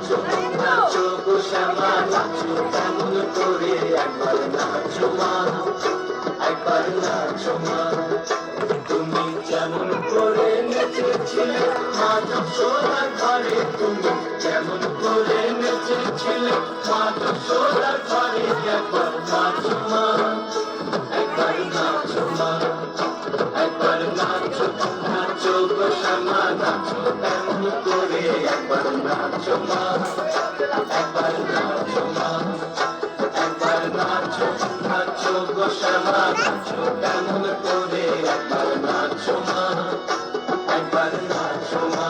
নাচো নাচো গো শ্যামা নাচো কেমন করে একবার নাচো মা একবার নাচো মা তুমি যেমন করে নেচেছিলে মা যশোদার ঘরে তুমি যেমন করে নেচেছিলে মা যশোদার ঘরে একবার নাচো মা একবার নাচো মা একবার নাচো নাচো গো শ্যামা নাচো কেমন করে একবার নাচো মা একবার নাচো মা একবার নাচো নাচো গো শ্যামা নাচো কেমন করে একবার নাচো মা একবার নাচো মা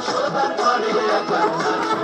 Soda,